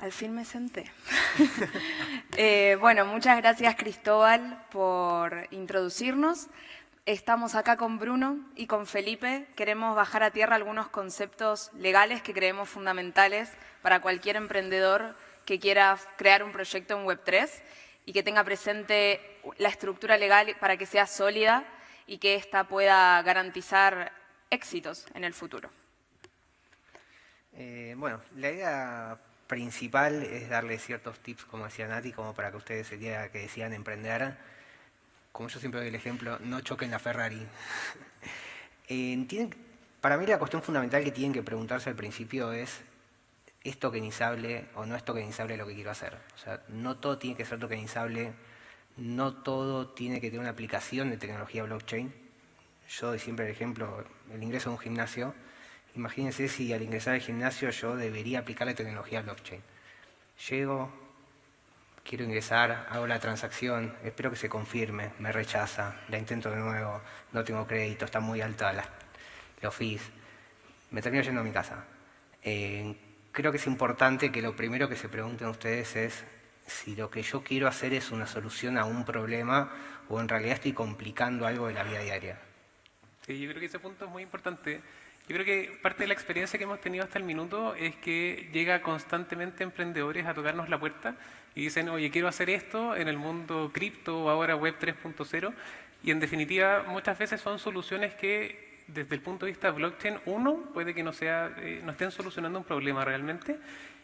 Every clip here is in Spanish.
Al fin me senté. Bueno, muchas gracias Cristóbal por introducirnos. Estamos acá con Bruno y con Felipe. Queremos bajar a tierra algunos conceptos legales que creemos fundamentales para cualquier emprendedor que quiera crear un proyecto en Web3 y que tenga presente la estructura legal para que sea sólida y que ésta pueda garantizar éxitos en el futuro. Bueno, la idea principal es darle ciertos tips, como decía Nati, como para que ustedes el día que decidan emprender, como yo siempre doy el ejemplo, no choquen la Ferrari. Para mí la cuestión fundamental que tienen que preguntarse al principio es, ¿es tokenizable o no es tokenizable lo que quiero hacer? O sea, no todo tiene que ser tokenizable, no todo tiene que tener una aplicación de tecnología blockchain. Yo doy siempre el ejemplo, el ingreso a un gimnasio. Imagínense si al ingresar al gimnasio yo debería aplicar la tecnología blockchain. Llego, quiero ingresar, hago la transacción, espero que se confirme, me rechaza, la intento de nuevo, no tengo crédito, está muy alta los fees, me termino yendo a mi casa. Creo que es importante que lo primero que se pregunten ustedes es si lo que yo quiero hacer es una solución a un problema o en realidad estoy complicando algo de la vida diaria. Sí, yo creo que ese punto es muy importante. Yo creo que parte de la experiencia que hemos tenido hasta el minuto es que llega constantemente emprendedores a tocarnos la puerta y dicen, oye, quiero hacer esto en el mundo cripto o ahora web 3.0 y en definitiva muchas veces son soluciones que desde el punto de vista blockchain, uno, puede que no estén solucionando un problema realmente.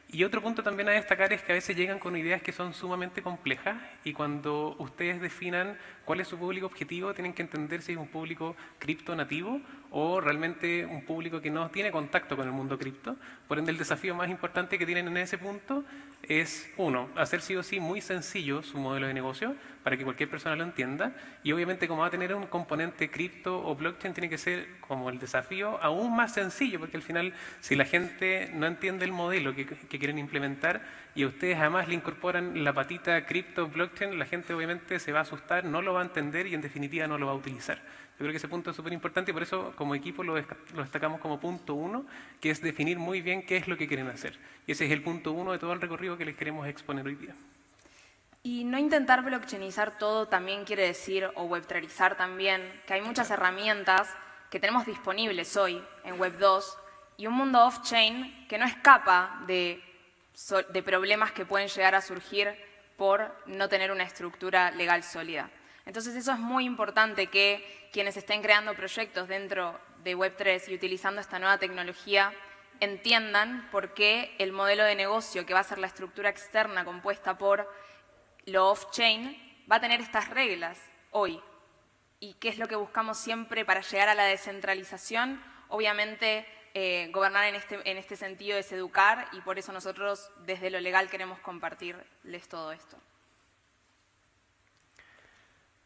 Y otro punto también a destacar es que a veces llegan con ideas que son sumamente complejas y cuando ustedes definan cuál es su público objetivo, tienen que entender si es un público cripto nativo o realmente un público que no tiene contacto con el mundo cripto. Por ende, el desafío más importante que tienen en ese punto es, uno, hacer sí o sí muy sencillo su modelo de negocio para que cualquier persona lo entienda y obviamente como va a tener un componente cripto o blockchain tiene que ser como el desafío aún más sencillo porque al final si la gente no entiende el modelo que quieren implementar y a ustedes además le incorporan la patita cripto blockchain, la gente obviamente se va a asustar, no lo va a entender y en definitiva no lo va a utilizar. Yo creo que ese punto es súper importante y por eso como equipo lo destacamos como punto 1, que es definir muy bien qué es lo que quieren hacer. Y ese es el punto 1 de todo el recorrido que les queremos exponer hoy día. Y no intentar blockchainizar todo también quiere decir, o web3izar también, que hay muchas herramientas que tenemos disponibles hoy en Web 2 y un mundo off-chain que no escapa de problemas que pueden llegar a surgir por no tener una estructura legal sólida. Entonces eso es muy importante que quienes estén creando proyectos dentro de Web3 y utilizando esta nueva tecnología entiendan por qué el modelo de negocio que va a ser la estructura externa compuesta por lo off-chain va a tener estas reglas hoy. ¿Y qué es lo que buscamos siempre para llegar a la descentralización? Obviamente, gobernar en este sentido es educar y por eso nosotros desde lo legal queremos compartirles todo esto.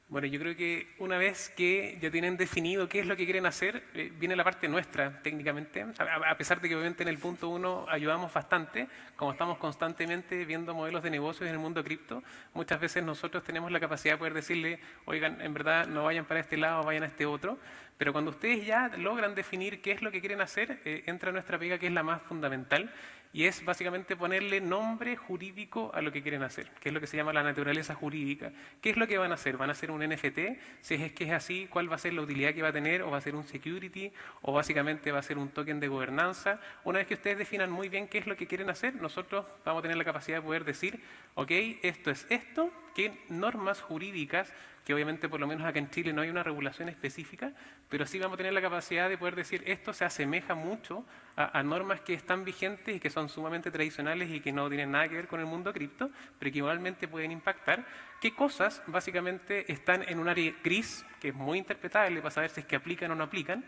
Bueno, yo creo que una vez que ya tienen definido qué es lo que quieren hacer, viene la parte nuestra técnicamente, a pesar de que obviamente en el punto 1 ayudamos bastante, como estamos constantemente viendo modelos de negocios en el mundo cripto, muchas veces nosotros tenemos la capacidad de poder decirle, oigan, en verdad no vayan para este lado, vayan a este otro, pero cuando ustedes ya logran definir qué es lo que quieren hacer, entra nuestra pega que es la más fundamental, y es básicamente ponerle nombre jurídico a lo que quieren hacer, que es lo que se llama la naturaleza jurídica. ¿Qué es lo que van a hacer? ¿Van a hacer un NFT? Si es que es así, ¿cuál va a ser la utilidad que va a tener? ¿O va a ser un security? ¿O básicamente va a ser un token de gobernanza? Una vez que ustedes definan muy bien qué es lo que quieren hacer, nosotros vamos a tener la capacidad de poder decir, ok, esto es esto, qué normas jurídicas, que obviamente por lo menos acá en Chile no hay una regulación específica, pero sí vamos a tener la capacidad de poder decir esto se asemeja mucho a normas que están vigentes y que son sumamente tradicionales y que no tienen nada que ver con el mundo cripto, pero que igualmente pueden impactar. ¿Qué cosas básicamente están en un área gris, que es muy interpretable para saber si es que aplican o no aplican?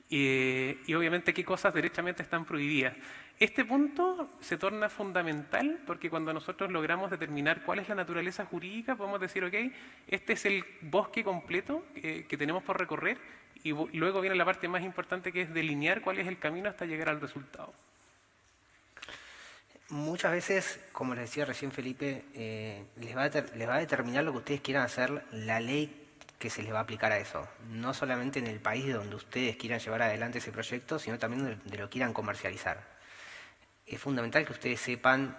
Y obviamente qué cosas derechamente están prohibidas. Este punto se torna fundamental porque cuando nosotros logramos determinar cuál es la naturaleza jurídica, podemos decir, ok, este es el bosque completo que tenemos por recorrer y luego viene la parte más importante que es delinear cuál es el camino hasta llegar al resultado. Muchas veces, como les decía recién Felipe, les va a determinar lo que ustedes quieran hacer la ley que se les va a aplicar a eso. No solamente en el país donde ustedes quieran llevar adelante ese proyecto, sino también donde lo quieran comercializar. Es fundamental que ustedes sepan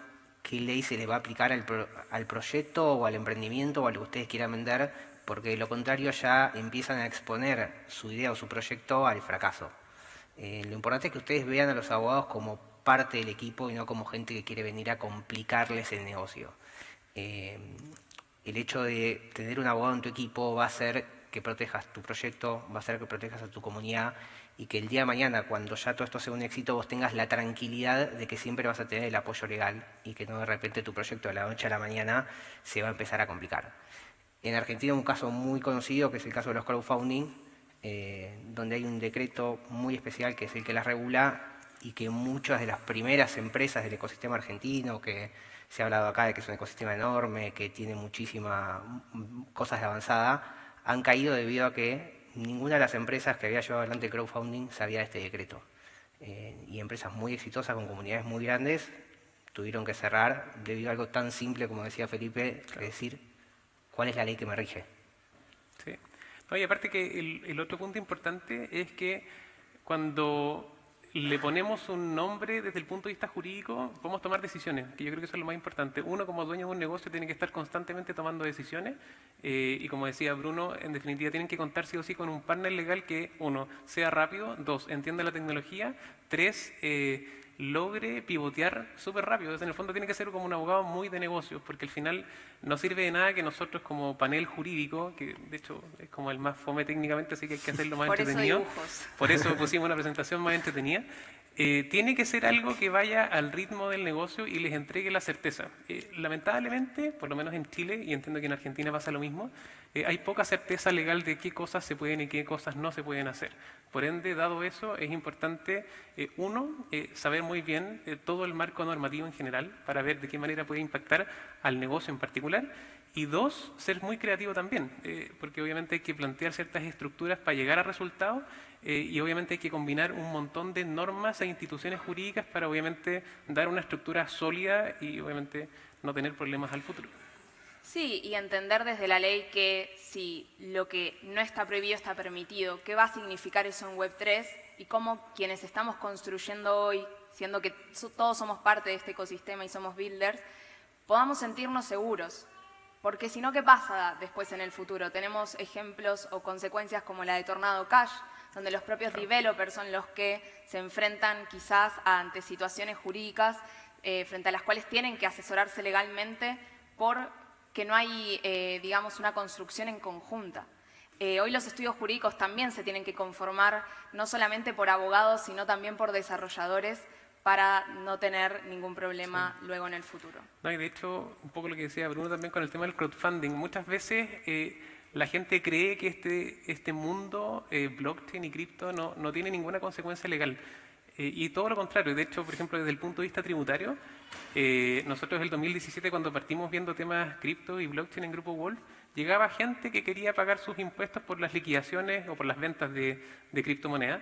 qué ley se le va a aplicar al proyecto o al emprendimiento o a lo que ustedes quieran vender, porque de lo contrario ya empiezan a exponer su idea o su proyecto al fracaso. Lo importante es que ustedes vean a los abogados como parte del equipo y no como gente que quiere venir a complicarles el negocio. El hecho de tener un abogado en tu equipo va a hacer que protejas tu proyecto, va a hacer que protejas a tu comunidad y que el día de mañana, cuando ya todo esto sea un éxito, vos tengas la tranquilidad de que siempre vas a tener el apoyo legal y que no de repente tu proyecto de la noche a la mañana se va a empezar a complicar. En Argentina hay un caso muy conocido, que es el caso de los crowdfunding, donde hay un decreto muy especial que es el que las regula y que muchas de las primeras empresas del ecosistema argentino, que se ha hablado acá de que es un ecosistema enorme, que tiene muchísimas cosas de avanzada, han caído debido a que ninguna de las empresas que había llevado adelante el crowdfunding sabía de este decreto. Y empresas muy exitosas con comunidades muy grandes tuvieron que cerrar debido a algo tan simple como decía Felipe, que decir cuál es la ley que me rige. Sí. No, y aparte que el otro punto importante es que cuando le ponemos un nombre desde el punto de vista jurídico, podemos tomar decisiones, que yo creo que eso es lo más importante. Uno, como dueño de un negocio, tiene que estar constantemente tomando decisiones y como decía Bruno, en definitiva tienen que contar sí o sí con un partner legal que, uno, sea rápido, dos, entienda la tecnología, tres, logre pivotear súper rápido. Entonces, en el fondo tiene que ser como un abogado muy de negocios, porque al final no sirve de nada que nosotros como panel jurídico, que de hecho es como el más fome técnicamente, así que hay que hacerlo más Por eso entretenido. dibujos. Por eso pusimos una presentación más entretenida. Tiene que ser algo que vaya al ritmo del negocio y les entregue la certeza. Lamentablemente, por lo menos en Chile, y entiendo que en Argentina pasa lo mismo, hay poca certeza legal de qué cosas se pueden y qué cosas no se pueden hacer. Por ende, dado eso, es importante, uno, saber muy bien todo el marco normativo en general para ver de qué manera puede impactar al negocio en particular. Y dos, ser muy creativo también, porque obviamente hay que plantear ciertas estructuras para llegar a resultados y obviamente hay que combinar un montón de normas e instituciones jurídicas para obviamente dar una estructura sólida y obviamente no tener problemas al futuro. Sí, y entender desde la ley que si lo que no está prohibido está permitido, qué va a significar eso en Web3 y cómo quienes estamos construyendo hoy, siendo que todos somos parte de este ecosistema y somos builders, podamos sentirnos seguros. Porque si no, ¿qué pasa después en el futuro? Tenemos ejemplos o consecuencias como la de Tornado Cash, donde los propios developers son los que se enfrentan quizás ante situaciones jurídicas frente a las cuales tienen que asesorarse legalmente porque no hay, digamos, una construcción en conjunta. Hoy los estudios jurídicos también se tienen que conformar no solamente por abogados, sino también por desarrolladores para no tener ningún problema luego en el futuro. No, y de hecho, un poco lo que decía Bruno también con el tema del crowdfunding, muchas veces la gente cree que este mundo blockchain y cripto no tiene ninguna consecuencia legal. Y todo lo contrario, de hecho, por ejemplo, desde el punto de vista tributario, nosotros en el 2017 cuando partimos viendo temas cripto y blockchain en Grupo Wolf, llegaba gente que quería pagar sus impuestos por las liquidaciones o por las ventas de criptomonedas.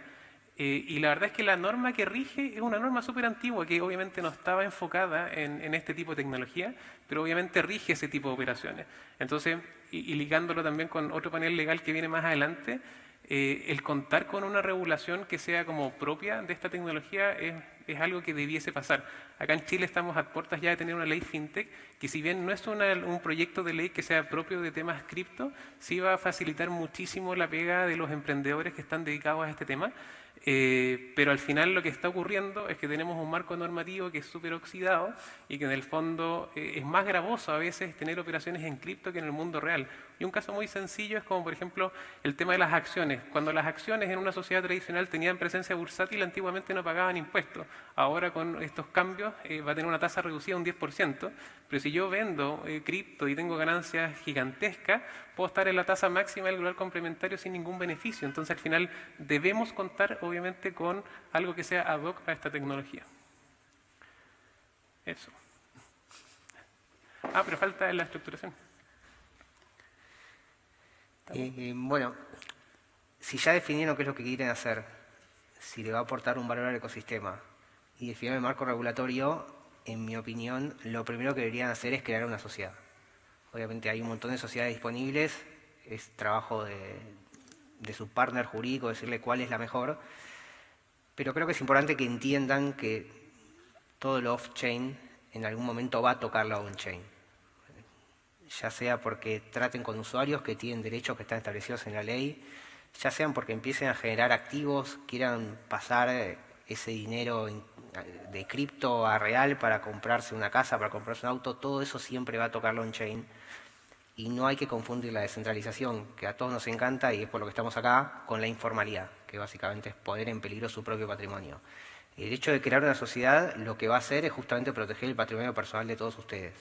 Y la verdad es que la norma que rige es una norma súper antigua que obviamente no estaba enfocada en este tipo de tecnología, pero obviamente rige ese tipo de operaciones. Entonces, y ligándolo también con otro panel legal que viene más adelante, el contar con una regulación que sea como propia de esta tecnología es algo que debiese pasar. Acá en Chile estamos a puertas ya de tener una ley fintech que si bien no es un proyecto de ley que sea propio de temas cripto, sí va a facilitar muchísimo la pega de los emprendedores que están dedicados a este tema. Pero al final lo que está ocurriendo es que tenemos un marco normativo que es súper oxidado y que en el fondo es más gravoso a veces tener operaciones en cripto que en el mundo real. Y un caso muy sencillo es como por ejemplo el tema de las acciones. Cuando las acciones en una sociedad tradicional tenían presencia bursátil, antiguamente no pagaban impuestos. Ahora con estos cambios va a tener una tasa reducida un 10%, pero si yo vendo cripto y tengo ganancias gigantescas, puedo estar en la tasa máxima del global complementario sin ningún beneficio. Entonces al final debemos contar obviamente con algo que sea ad hoc a esta tecnología. Eso. Pero falta la estructuración. Bueno, si ya definieron qué es lo que quieren hacer, si le va a aportar un valor al ecosistema y definieron el marco regulatorio, en mi opinión, lo primero que deberían hacer es crear una sociedad. Obviamente hay un montón de sociedades disponibles, es trabajo de su partner jurídico decirle cuál es la mejor, pero creo que es importante que entiendan que todo lo off-chain en algún momento va a tocar la on-chain. Ya sea porque traten con usuarios que tienen derechos que están establecidos en la ley, ya sean porque empiecen a generar activos, quieran pasar ese dinero de cripto a real para comprarse una casa, para comprarse un auto, todo eso siempre va a tocar la on-chain. Y no hay que confundir la descentralización, que a todos nos encanta y es por lo que estamos acá, con la informalidad, que básicamente es poner en peligro su propio patrimonio. El hecho de crear una sociedad lo que va a hacer es justamente proteger el patrimonio personal de todos ustedes.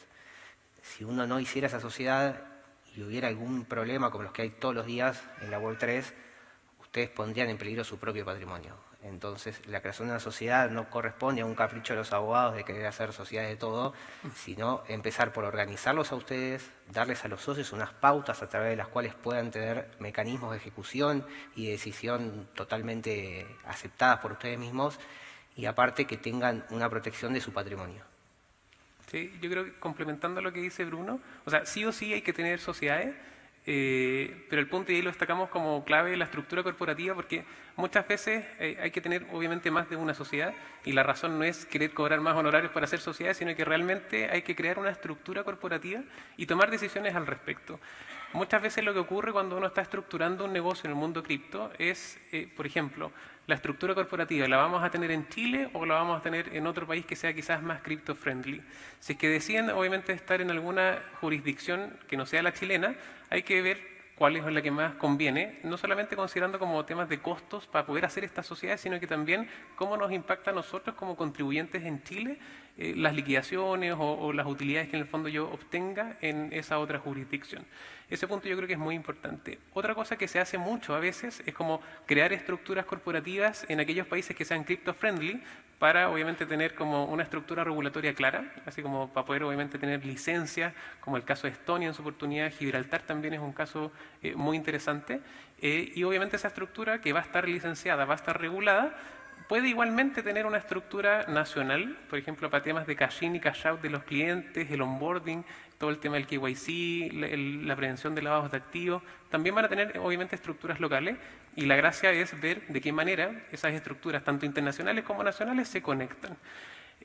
Si uno no hiciera esa sociedad y hubiera algún problema como los que hay todos los días en la Web3, ustedes pondrían en peligro su propio patrimonio. Entonces, la creación de una sociedad no corresponde a un capricho de los abogados de querer hacer sociedades de todo, sino empezar por organizarlos a ustedes, darles a los socios unas pautas a través de las cuales puedan tener mecanismos de ejecución y de decisión totalmente aceptadas por ustedes mismos, y aparte que tengan una protección de su patrimonio. Sí, yo creo que complementando lo que dice Bruno, o sea, sí o sí hay que tener sociedades, pero el punto, y ahí lo destacamos como clave, la estructura corporativa, porque muchas veces hay que tener obviamente más de una sociedad, y la razón no es querer cobrar más honorarios para hacer sociedades, sino que realmente hay que crear una estructura corporativa y tomar decisiones al respecto. Muchas veces lo que ocurre cuando uno está estructurando un negocio en el mundo cripto es, por ejemplo, la estructura corporativa, ¿la vamos a tener en Chile o la vamos a tener en otro país que sea quizás más crypto-friendly? Si es que deciden, obviamente, estar en alguna jurisdicción que no sea la chilena, hay que ver cuál es la que más conviene, no solamente considerando como temas de costos para poder hacer estas sociedades, sino que también cómo nos impacta a nosotros como contribuyentes en Chile las liquidaciones o las utilidades que en el fondo yo obtenga en esa otra jurisdicción. Ese punto yo creo que es muy importante. Otra cosa que se hace mucho a veces es como crear estructuras corporativas en aquellos países que sean crypto-friendly para obviamente tener como una estructura regulatoria clara, así como para poder obviamente tener licencias, como el caso de Estonia en su oportunidad, Gibraltar también es un caso muy interesante, y obviamente esa estructura que va a estar licenciada, va a estar regulada, puede igualmente tener una estructura nacional, por ejemplo, para temas de cash-in y cash-out de los clientes, el onboarding, todo el tema del KYC, la prevención de lavados de activos, también van a tener obviamente estructuras locales, y la gracia es ver de qué manera esas estructuras, tanto internacionales como nacionales, se conectan.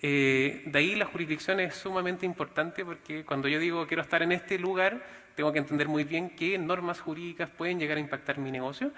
De ahí la jurisdicción es sumamente importante, porque cuando yo digo quiero estar en este lugar, tengo que entender muy bien qué normas jurídicas pueden llegar a impactar mi negocio.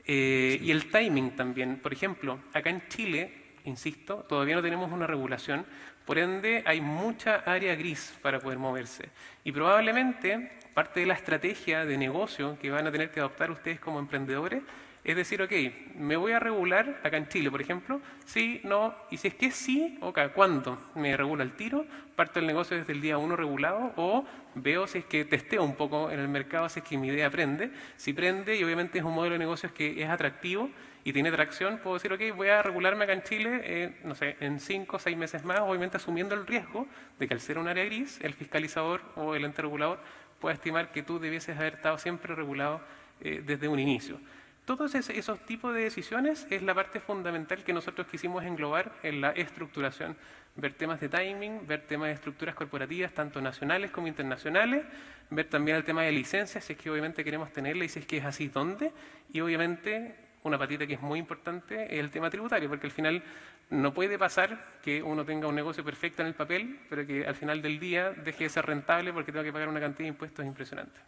Y el timing también. Por ejemplo, acá en Chile, insisto, todavía no tenemos una regulación, por ende hay mucha área gris para poder moverse. Y probablemente parte de la estrategia de negocio que van a tener que adoptar ustedes como emprendedores es decir, ok, me voy a regular acá en Chile, por ejemplo, sí, no, y si es que sí, ok, ¿cuándo me regula el tiro? ¿Parto el negocio desde el día 1 regulado o veo si es que testeo un poco en el mercado, si es que mi idea prende? Si prende y obviamente es un modelo de negocios que es atractivo y tiene tracción, puedo decir, ok, voy a regularme acá en Chile, no sé, en 5 o 6 meses más, obviamente asumiendo el riesgo de que al ser un área gris, el fiscalizador o el ente regulador pueda estimar que tú debieses haber estado siempre regulado desde un inicio. Todos esos tipos de decisiones es la parte fundamental que nosotros quisimos englobar en la estructuración. Ver temas de timing, ver temas de estructuras corporativas, tanto nacionales como internacionales, ver también el tema de licencias, si es que obviamente queremos tenerla y si es que es así, ¿dónde? Y obviamente una patita que es muy importante es el tema tributario, porque al final no puede pasar que uno tenga un negocio perfecto en el papel, pero que al final del día deje de ser rentable porque tenga que pagar una cantidad de impuestos impresionante.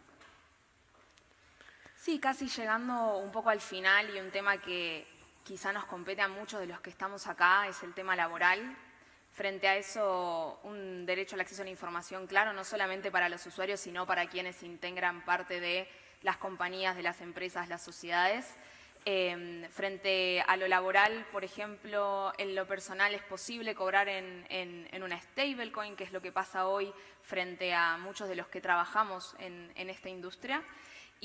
Sí, casi llegando un poco al final, y un tema que quizá nos compete a muchos de los que estamos acá es el tema laboral. Frente a eso, un derecho al acceso a la información claro, no solamente para los usuarios, sino para quienes integran parte de las compañías, de las empresas, las sociedades. Frente a lo laboral, por ejemplo, en lo personal es posible cobrar en una stablecoin, que es lo que pasa hoy frente a muchos de los que trabajamos en esta industria.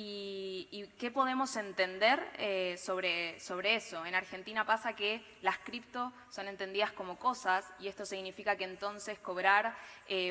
¿Y qué podemos entender sobre eso? En Argentina pasa que las cripto son entendidas como cosas, y esto significa que entonces cobrar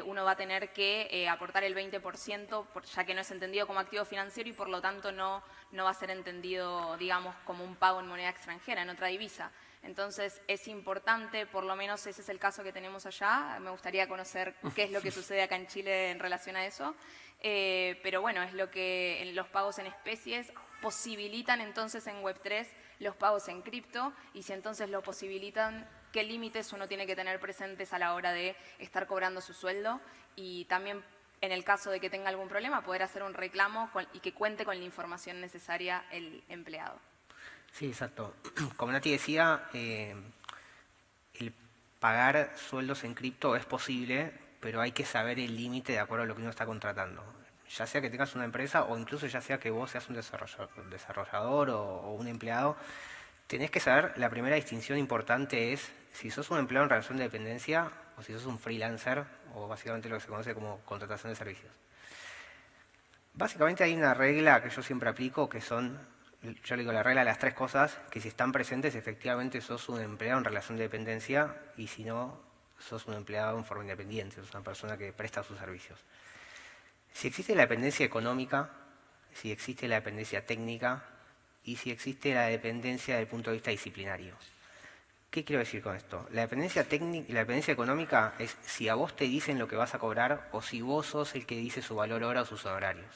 uno va a tener que aportar el 20%, ya que no es entendido como activo financiero y por lo tanto no va a ser entendido, digamos, como un pago en moneda extranjera, en otra divisa. Entonces es importante, por lo menos ese es el caso que tenemos allá. Me gustaría conocer qué es lo que sucede acá en Chile en relación a eso. Pero bueno, es lo que en los pagos en especies posibilitan entonces en Web3 los pagos en cripto, y si entonces lo posibilitan, qué límites uno tiene que tener presentes a la hora de estar cobrando su sueldo y también en el caso de que tenga algún problema poder hacer un reclamo y que cuente con la información necesaria el empleado. Sí, exacto. Como Nati decía, el pagar sueldos en cripto es posible, pero hay que saber el límite de acuerdo a lo que uno está contratando. Ya sea que tengas una empresa o incluso ya sea que vos seas un desarrollador o un empleado, tenés que saber, la primera distinción importante es si sos un empleado en relación de dependencia o si sos un freelancer o básicamente lo que se conoce como contratación de servicios. Básicamente hay una regla que yo siempre aplico que son, yo le digo la regla de las 3 cosas, que si están presentes efectivamente sos un empleado en relación de dependencia y si no, sos un empleado en forma independiente, sos una persona que presta sus servicios. Si existe la dependencia económica, si existe la dependencia técnica y si existe la dependencia desde el punto de vista disciplinario. ¿Qué quiero decir con esto? La dependencia técnica y la dependencia económica es si a vos te dicen lo que vas a cobrar o si vos sos el que dice su valor hora o sus honorarios.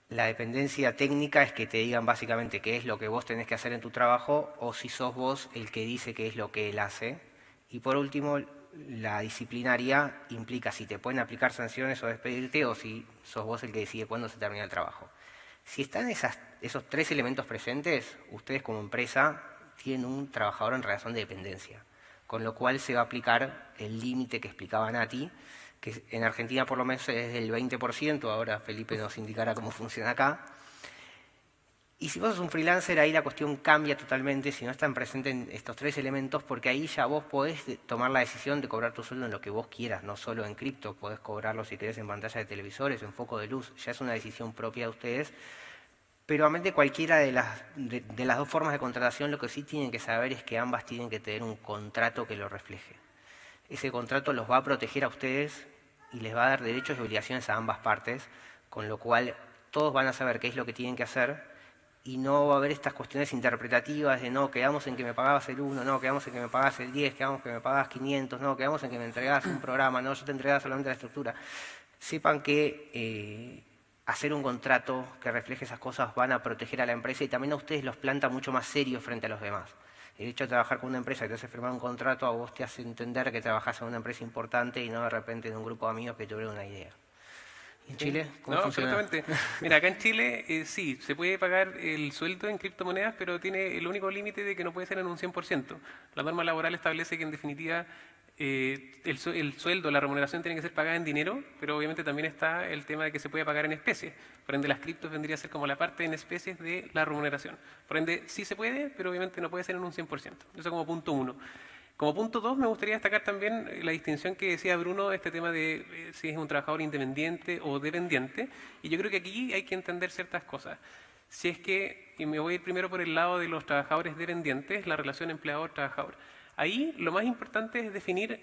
La dependencia técnica es que te digan básicamente qué es lo que vos tenés que hacer en tu trabajo o si sos vos el que dice qué es lo que él hace. Y por último, la disciplinaria implica si te pueden aplicar sanciones o despedirte o si sos vos el que decide cuándo se termina el trabajo. Si están esos 3 elementos presentes, ustedes como empresa tienen un trabajador en relación de dependencia, con lo cual se va a aplicar el límite que explicaba Nati, que en Argentina por lo menos es del 20%, ahora Felipe nos indicará cómo funciona acá. Y si vos sos un freelancer, ahí la cuestión cambia totalmente si no están presentes estos 3 elementos, porque ahí ya vos podés tomar la decisión de cobrar tu sueldo en lo que vos quieras, no solo en cripto, podés cobrarlo si querés en pantalla de televisores, en foco de luz, ya es una decisión propia de ustedes. Pero realmente cualquiera de las 2 formas de contratación, lo que sí tienen que saber es que ambas tienen que tener un contrato que lo refleje. Ese contrato los va a proteger a ustedes y les va a dar derechos y obligaciones a ambas partes, con lo cual todos van a saber qué es lo que tienen que hacer y no va a haber estas cuestiones interpretativas de no, quedamos en que me pagabas el 1, no, quedamos en que me pagabas el 10, quedamos en que me pagabas 500, no, quedamos en que me entregabas un programa, no, yo te entregaba solamente la estructura. Sepan que hacer un contrato que refleje esas cosas van a proteger a la empresa y también a ustedes los planta mucho más serios frente a los demás. El hecho de trabajar con una empresa que te hace firmar un contrato a vos te hace entender que trabajás en una empresa importante y no de repente en un grupo de amigos que tuvieron una idea. ¿En Chile? ¿Cómo funciona? Absolutamente. Mira, acá en Chile sí, se puede pagar el sueldo en criptomonedas, pero tiene el único límite de que no puede ser en un 100%. La norma laboral establece que en definitiva el sueldo, la remuneración tiene que ser pagada en dinero, pero obviamente también está el tema de que se puede pagar en especies. Por ende, las criptos vendría a ser como la parte en especies de la remuneración. Por ende, sí se puede, pero obviamente no puede ser en un 100%. Eso como punto 1. Como punto 2, me gustaría destacar también la distinción que decía Bruno, este tema de si es un trabajador independiente o dependiente. Y yo creo que aquí hay que entender ciertas cosas. Si es que, y me voy a ir primero por el lado de los trabajadores dependientes, la relación empleador-trabajador. Ahí lo más importante es definir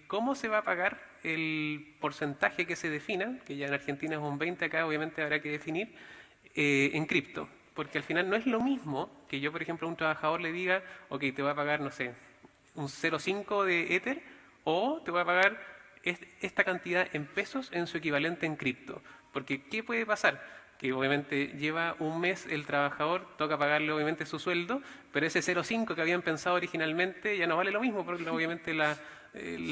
cómo se va a pagar el porcentaje que se defina, que ya en Argentina es un 20, acá obviamente habrá que definir, en cripto. Porque al final no es lo mismo que yo, por ejemplo, a un trabajador le diga, ok, te voy a pagar, no sé, un 0,5 de Ether o te voy a pagar esta cantidad en pesos en su equivalente en cripto. Porque ¿qué puede pasar? Que obviamente lleva un mes el trabajador, toca pagarle obviamente su sueldo, pero ese 0,5 que habían pensado originalmente ya no vale lo mismo, porque obviamente la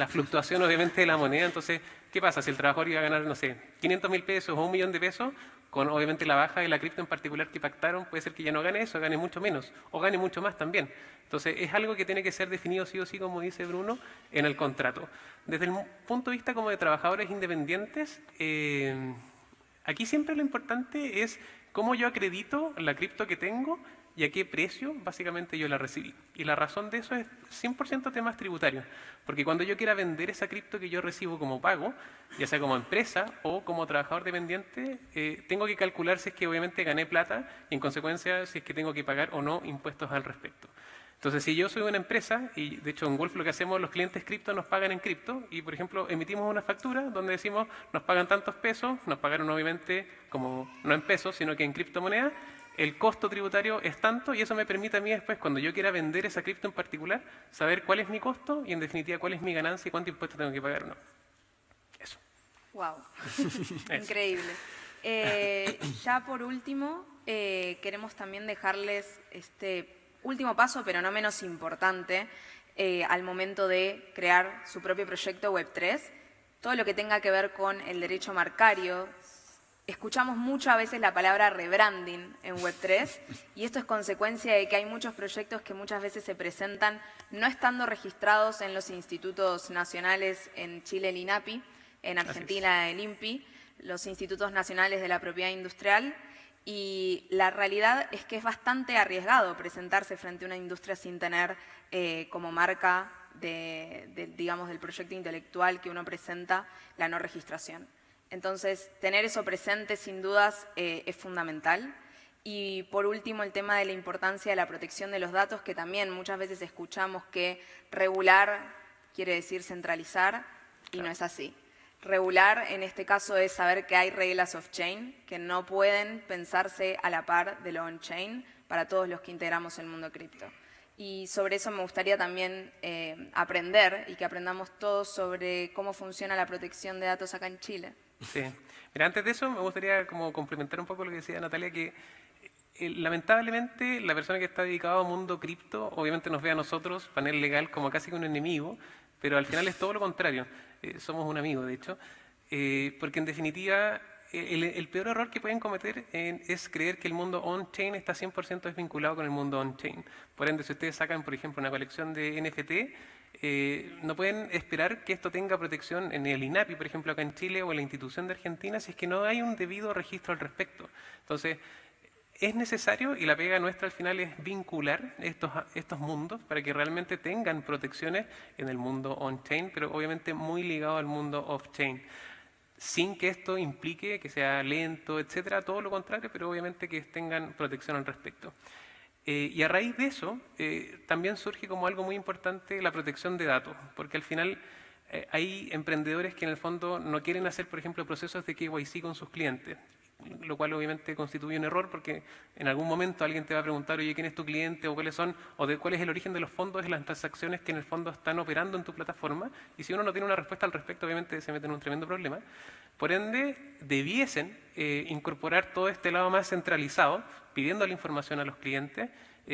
fluctuación obviamente de la moneda. Entonces, ¿qué pasa? Si el trabajador iba a ganar, no sé, 500.000 pesos o 1 millón de pesos, con obviamente la baja de la cripto en particular que pactaron, puede ser que ya no gane eso, gane mucho menos, o gane mucho más también. Entonces, es algo que tiene que ser definido sí o sí, como dice Bruno, en el contrato. Desde el punto de vista como de trabajadores independientes, aquí siempre lo importante es cómo yo acredito la cripto que tengo y a qué precio básicamente yo la recibí. Y la razón de eso es 100% temas tributarios. Porque cuando yo quiera vender esa cripto que yo recibo como pago, ya sea como empresa o como trabajador dependiente, tengo que calcular si es que obviamente gané plata y en consecuencia si es que tengo que pagar o no impuestos al respecto. Entonces, si yo soy una empresa, y de hecho en Wolf lo que hacemos, los clientes cripto nos pagan en cripto, y por ejemplo emitimos una factura donde decimos nos pagan tantos pesos, nos pagaron obviamente como no en pesos, sino que en criptomoneda, el costo tributario es tanto, y eso me permite a mí después, cuando yo quiera vender esa cripto en particular, saber cuál es mi costo y en definitiva cuál es mi ganancia y cuánto impuesto tengo que pagar o no. Eso. Wow, increíble. Ya por último, queremos también dejarles este último paso, pero no menos importante, al momento de crear su propio proyecto Web3. Todo lo que tenga que ver con el derecho marcario. Escuchamos muchas veces la palabra rebranding en Web3 y esto es consecuencia de que hay muchos proyectos que muchas veces se presentan no estando registrados en los institutos nacionales, en Chile el INAPI, en Argentina el INPI, los institutos nacionales de la propiedad industrial, y la realidad es que es bastante arriesgado presentarse frente a una industria sin tener como marca digamos, del proyecto intelectual que uno presenta la no registración. Entonces, tener eso presente sin dudas es fundamental. Y por último, el tema de la importancia de la protección de los datos, que también muchas veces escuchamos que regular quiere decir centralizar y no es así. Regular en este caso es saber que hay reglas off-chain que no pueden pensarse a la par de lo on-chain para todos los que integramos el mundo cripto. Y sobre eso me gustaría también aprender y que aprendamos todos sobre cómo funciona la protección de datos acá en Chile. Sí. Mira, antes de eso me gustaría como complementar un poco lo que decía Natalia, que lamentablemente la persona que está dedicada al mundo cripto obviamente nos ve a nosotros, panel legal, como casi que un enemigo, pero al final es todo lo contrario. Somos un amigo, de hecho, porque en definitiva el peor error que pueden cometer es creer que el mundo on-chain está 100% desvinculado con el mundo on-chain. Por ende, si ustedes sacan, por ejemplo, una colección de NFT, no pueden esperar que esto tenga protección en el INAPI, por ejemplo, acá en Chile, o en la institución de Argentina, si es que no hay un debido registro al respecto. Entonces, es necesario, y la pega nuestra al final es vincular estos mundos para que realmente tengan protecciones en el mundo on-chain, pero obviamente muy ligado al mundo off-chain, sin que esto implique que sea lento, etcétera, todo lo contrario, pero obviamente que tengan protección al respecto. Y a raíz de eso, también surge como algo muy importante la protección de datos, porque al final hay emprendedores que en el fondo no quieren hacer, por ejemplo, procesos de KYC con sus clientes, lo cual obviamente constituye un error porque en algún momento alguien te va a preguntar, oye, ¿quién es tu cliente? O cuáles son, cuál es el origen de los fondos de las transacciones que en el fondo están operando en tu plataforma. Y si uno no tiene una respuesta al respecto, obviamente se mete en un tremendo problema. Por ende, debiesen incorporar todo este lado más centralizado, pidiendo la información a los clientes,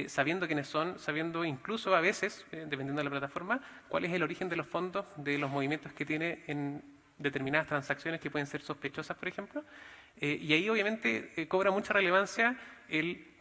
sabiendo quiénes son, sabiendo incluso a veces, dependiendo de la plataforma, cuál es el origen de los fondos, de los movimientos que tiene en determinadas transacciones que pueden ser sospechosas, por ejemplo. Y ahí obviamente cobra mucha relevancia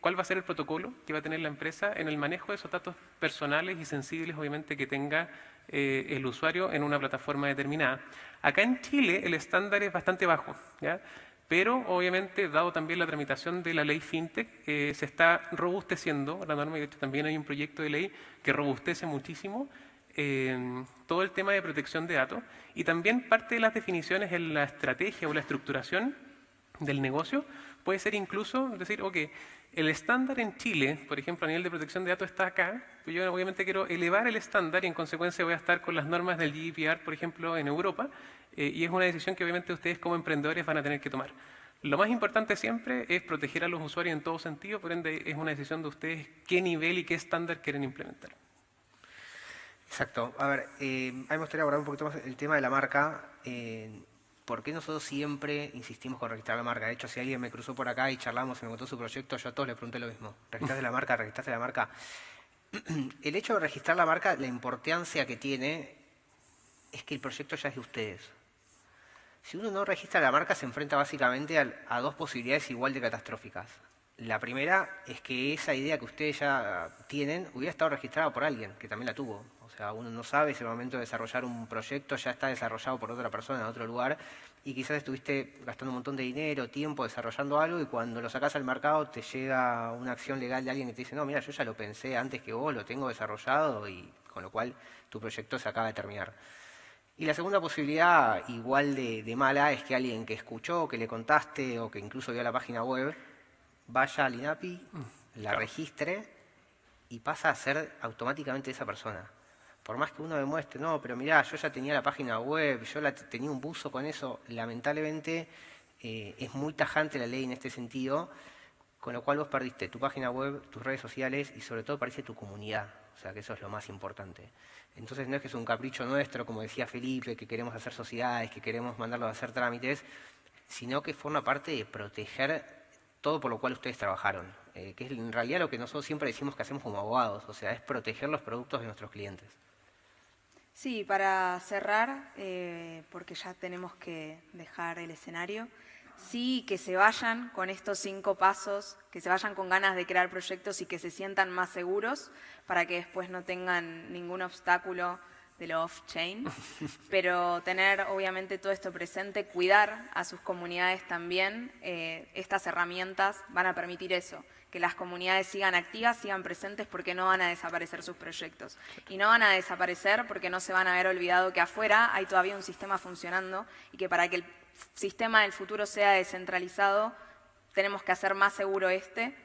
cuál va a ser el protocolo que va a tener la empresa en el manejo de esos datos personales y sensibles, obviamente, que tenga el usuario en una plataforma determinada. Acá en Chile el estándar es bastante bajo, ¿ya? Pero obviamente, dado también la tramitación de la ley FinTech, se está robusteciendo la norma, y de hecho también hay un proyecto de ley que robustece muchísimo todo el tema de protección de datos, y también parte de las definiciones en la estrategia o la estructuración del negocio puede ser incluso decir, ok, el estándar en Chile, por ejemplo, a nivel de protección de datos está acá, pero yo obviamente quiero elevar el estándar y en consecuencia voy a estar con las normas del GDPR, por ejemplo, en Europa, y es una decisión que obviamente ustedes como emprendedores van a tener que tomar. Lo más importante siempre es proteger a los usuarios en todo sentido, por ende es una decisión de ustedes qué nivel y qué estándar quieren implementar. Exacto. A ver, a mí me gustaría abordar un poquito más el tema de la marca. ¿Por qué nosotros siempre insistimos con registrar la marca? De hecho, si alguien me cruzó por acá y charlamos y me contó su proyecto, yo a todos les pregunté lo mismo. ¿Registraste la marca? ¿Registraste la marca? El hecho de registrar la marca, la importancia que tiene es que el proyecto ya es de ustedes. Si uno no registra la marca, se enfrenta básicamente a dos posibilidades igual de catastróficas. La primera es que esa idea que ustedes ya tienen hubiera estado registrada por alguien que también la tuvo. O sea, uno no sabe si al momento de desarrollar un proyecto ya está desarrollado por otra persona en otro lugar y quizás estuviste gastando un montón de dinero, tiempo desarrollando algo y cuando lo sacás al mercado te llega una acción legal de alguien que te dice, no, mira, yo ya lo pensé antes que vos, lo tengo desarrollado y con lo cual tu proyecto se acaba de terminar. Y la segunda posibilidad, igual de mala, es que alguien que escuchó, que le contaste o que incluso vio la página web, vaya al INAPI, la registre y pasa a ser automáticamente esa persona. Por más que uno demuestre, no, pero mirá, yo ya tenía la página web, yo tenía un buzo con eso, lamentablemente es muy tajante la ley en este sentido, con lo cual vos perdiste tu página web, tus redes sociales y sobre todo perdiste tu comunidad. O sea que eso es lo más importante. Entonces no es que es un capricho nuestro, como decía Felipe, que queremos hacer sociedades, que queremos mandarlos a hacer trámites, sino que forma parte de proteger todo por lo cual ustedes trabajaron. Que es en realidad lo que nosotros siempre decimos que hacemos como abogados, o sea, es proteger los productos de nuestros clientes. Sí, para cerrar, porque ya tenemos que dejar el escenario, sí que se vayan con estos 5 pasos, que se vayan con ganas de crear proyectos y que se sientan más seguros para que después no tengan ningún obstáculo de lo off-chain, pero tener obviamente todo esto presente, cuidar a sus comunidades también. Estas herramientas van a permitir eso, que las comunidades sigan activas, sigan presentes, porque no van a desaparecer sus proyectos. Y no van a desaparecer porque no se van a haber olvidado que afuera hay todavía un sistema funcionando y que para que el sistema del futuro sea descentralizado, tenemos que hacer más seguro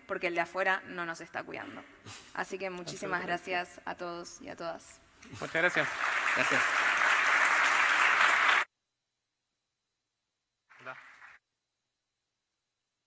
porque el de afuera no nos está cuidando. Así que muchísimas gracias a todos y a todas. Muchas gracias. Gracias.